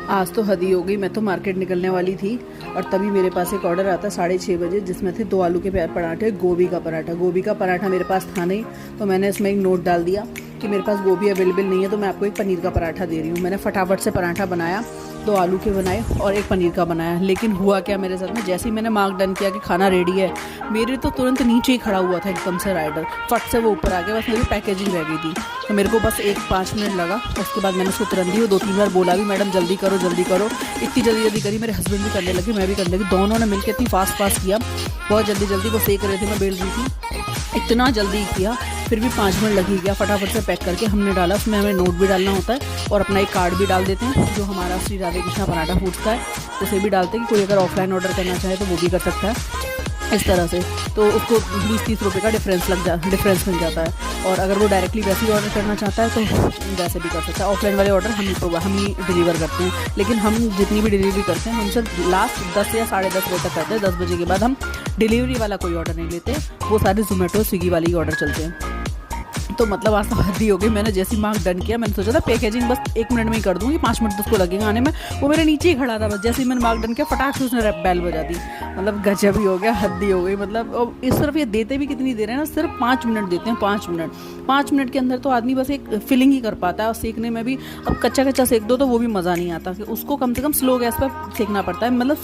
आज तो हद ही हो गई। मैं तो मार्केट निकलने वाली थी और तभी मेरे पास एक ऑर्डर आता 6:30 बजे, जिसमें थे 2 आलू के पराठे, गोभी का पराठा। गोभी का पराठा मेरे पास था नहीं, तो मैंने इसमें एक नोट डाल दिया कि मेरे पास गोभी अवेलेबल नहीं है, तो मैं आपको एक पनीर का पराठा दे रही हूँ। मैंने फटाफट से पराठा बनाया, 2 आलू के बनाए और एक पनीर का बनाया। लेकिन हुआ क्या मेरे साथ में, जैसे ही मैंने मार्क डन किया कि खाना रेडी है, मेरे तो तुरंत नीचे ही खड़ा हुआ था एकदम से राइडर, फट से वो ऊपर आ गया। बस मेरी पैकेजिंग रह गई थी, तो मेरे को बस 5 मिनट लगा। उसके बाद मैंने उसको तुरंत दी, 2-3 बार बोला भी मैडम जल्दी करो जल्दी करो। इतनी जल्दी करी, मेरे हस्बैंड भी करने लगे, मैं भी करने लगी, दोनों ने मिलकर इतनी फास्ट किया। बहुत जल्दी वो सेक रहे थे, मैं बेल रही थी, इतना जल्दी किया। फिर भी 5 मिनट लग ही गया। फटाफट से पैक करके हमने डाला, उसमें हमें नोट भी डालना होता है और अपना एक कार्ड भी डाल देते हैं जो हमारा श्री राधे कृष्णा पराठा फूड्स का है, उसे भी डालते हैं कि कोई अगर ऑफलाइन ऑर्डर करना चाहे तो वो भी कर सकता है इस तरह से। तो उसको 20-30 रुपये का डिफरेंस मिल जाता है। और अगर वो डायरेक्टली वैसे ही ऑर्डर करना चाहता है तो वैसे भी कर सकता है। ऑफलाइन वाले ऑर्डर हम ही डिलीवर करते हैं, लेकिन हम जितनी भी डिलीवरी करते हैं हम सिर्फ लास्ट 10 या 10:30 बजे तक करते हैं। 10 बजे के बाद हम डिलीवरी वाला कोई ऑर्डर नहीं लेते, वो सारे ज़ोमेटो स्विगी वाले ही ऑर्डर चलते हैं। तो मतलब आज तो हद ही हो गई। मैंने जैसे ही मार्क डन किया, मैंने सोचा था पैकेजिंग बस 1 मिनट में ही कर दूँगी, 5 मिनट तो उसको लगेगा आने में। वो मेरे नीचे ही खड़ा था, बस जैसे ही मैंने मार्क डन किया फटाक से उसने बेल बजा दी। मतलब गजब ही हो गया, हद ही हो गई। मतलब और इस तरफ ये देते भी कितनी देर है ना, सिर्फ 5 मिनट देते हैं, 5 मिनट के अंदर तो आदमी बस एक फिलिंग ही कर पाता है। और सेकने में भी अब कच्चा सेक दो तो वो भी मज़ा नहीं आता, कि उसको कम से कम स्लो गैस पर सेकना पड़ता है। मतलब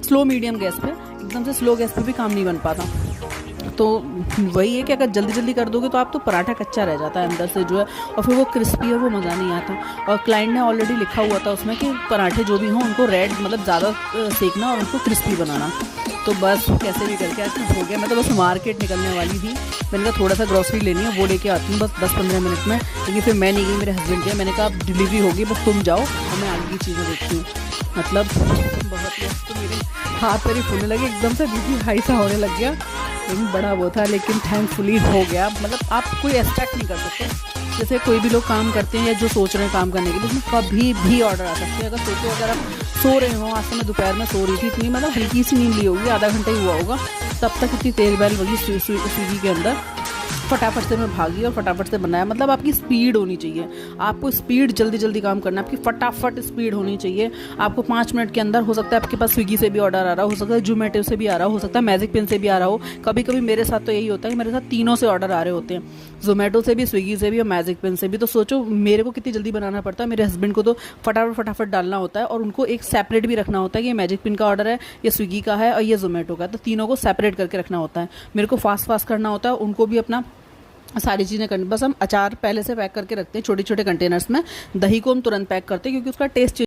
स्लो मीडियम गैस पर, एकदम से स्लो गैस पर भी काम नहीं बन पाता। तो वही है कि अगर जल्दी कर दोगे तो आप तो पराठा कच्चा रह जाता है अंदर से जो है, और फिर वो क्रिस्पी है, वो मज़ा नहीं आता। और क्लाइंट ने ऑलरेडी लिखा हुआ था उसमें कि पराठे जो भी हों उनको रेड मतलब ज़्यादा सेकना और उनको क्रिस्पी बनाना। तो बस कैसे भी करके आज हो गया। मैं तो बस मार्केट निकलने वाली थी, मैंने कहा थोड़ा सा ग्रॉसरी लेनी है, वो लेके आती हूँ बस 10-15 मिनट में। लेकिन फिर मैं नहीं गई, मेरे हस्बैंड गए। मैंने कहा अब डिलीवरी होगी, बस तुम जाओ और मैं आगे की चीज़ें देखती हूँ। मतलब बहुत मस्त, तो मेरे हाथ पर ही फूलने लगे, एकदम से बीपी हाई सा होने लग गया। लेकिन बड़ा वो था, लेकिन थैंकफुली हो गया। मतलब आप कोई एक्सपेक्ट नहीं कर सकते। जैसे कोई भी लोग काम करते हैं या जो सोच रहे हैं काम करने के लिए, उसमें कभी भी ऑर्डर आ सकते हैं। अगर सोचो अगर आप सो रहे हो, आज तो मैं दोपहर में सो रही थी, इतनी मतलब हल्की सी नींद ली होगी, आधा घंटा ही हुआ होगा, तब तक इतनी तेल बैल होगी स्विगी के अंदर। फटाफट से मैं भागी और फटाफट से बनाया। मतलब आपकी स्पीड होनी चाहिए, आपको स्पीड जल्दी काम करना है, आपकी फटाफट स्पीड होनी चाहिए। आपको 5 मिनट के अंदर हो सकता है आपके पास स्विगी से भी ऑर्डर आ रहा हो सकता है ज़ोमैटो से भी आ रहा हो सकता है मैजिक पिन से भी आ रहा हो। कभी मेरे साथ तो यही होता है कि मेरे साथ तीनों से ऑर्डर आ रहे होते हैं, ज़ोमैटो से भी, स्विगी से भी और मैजिक पिन से भी। तो सोचो मेरे को कितनी जल्दी बनाना पड़ता है, मेरे हस्बैंड को तो फटाफट डालना होता है और उनको एक सेपरेट भी रखना होता है कि ये मैजिक पिन का ऑर्डर है, ये स्विगी का है और ये ज़ोमैटो का है। तो तीनों को सेपरेट करके रखना होता है। मेरे को फास्ट करना होता है, उनको भी अपना सारी चीज़ें करनी। बस हम अचार पहले से पैक करके रखते हैं छोटे कंटेनर्स में। दही को हम तुरंत पैक करते हैं क्योंकि उसका टेस्ट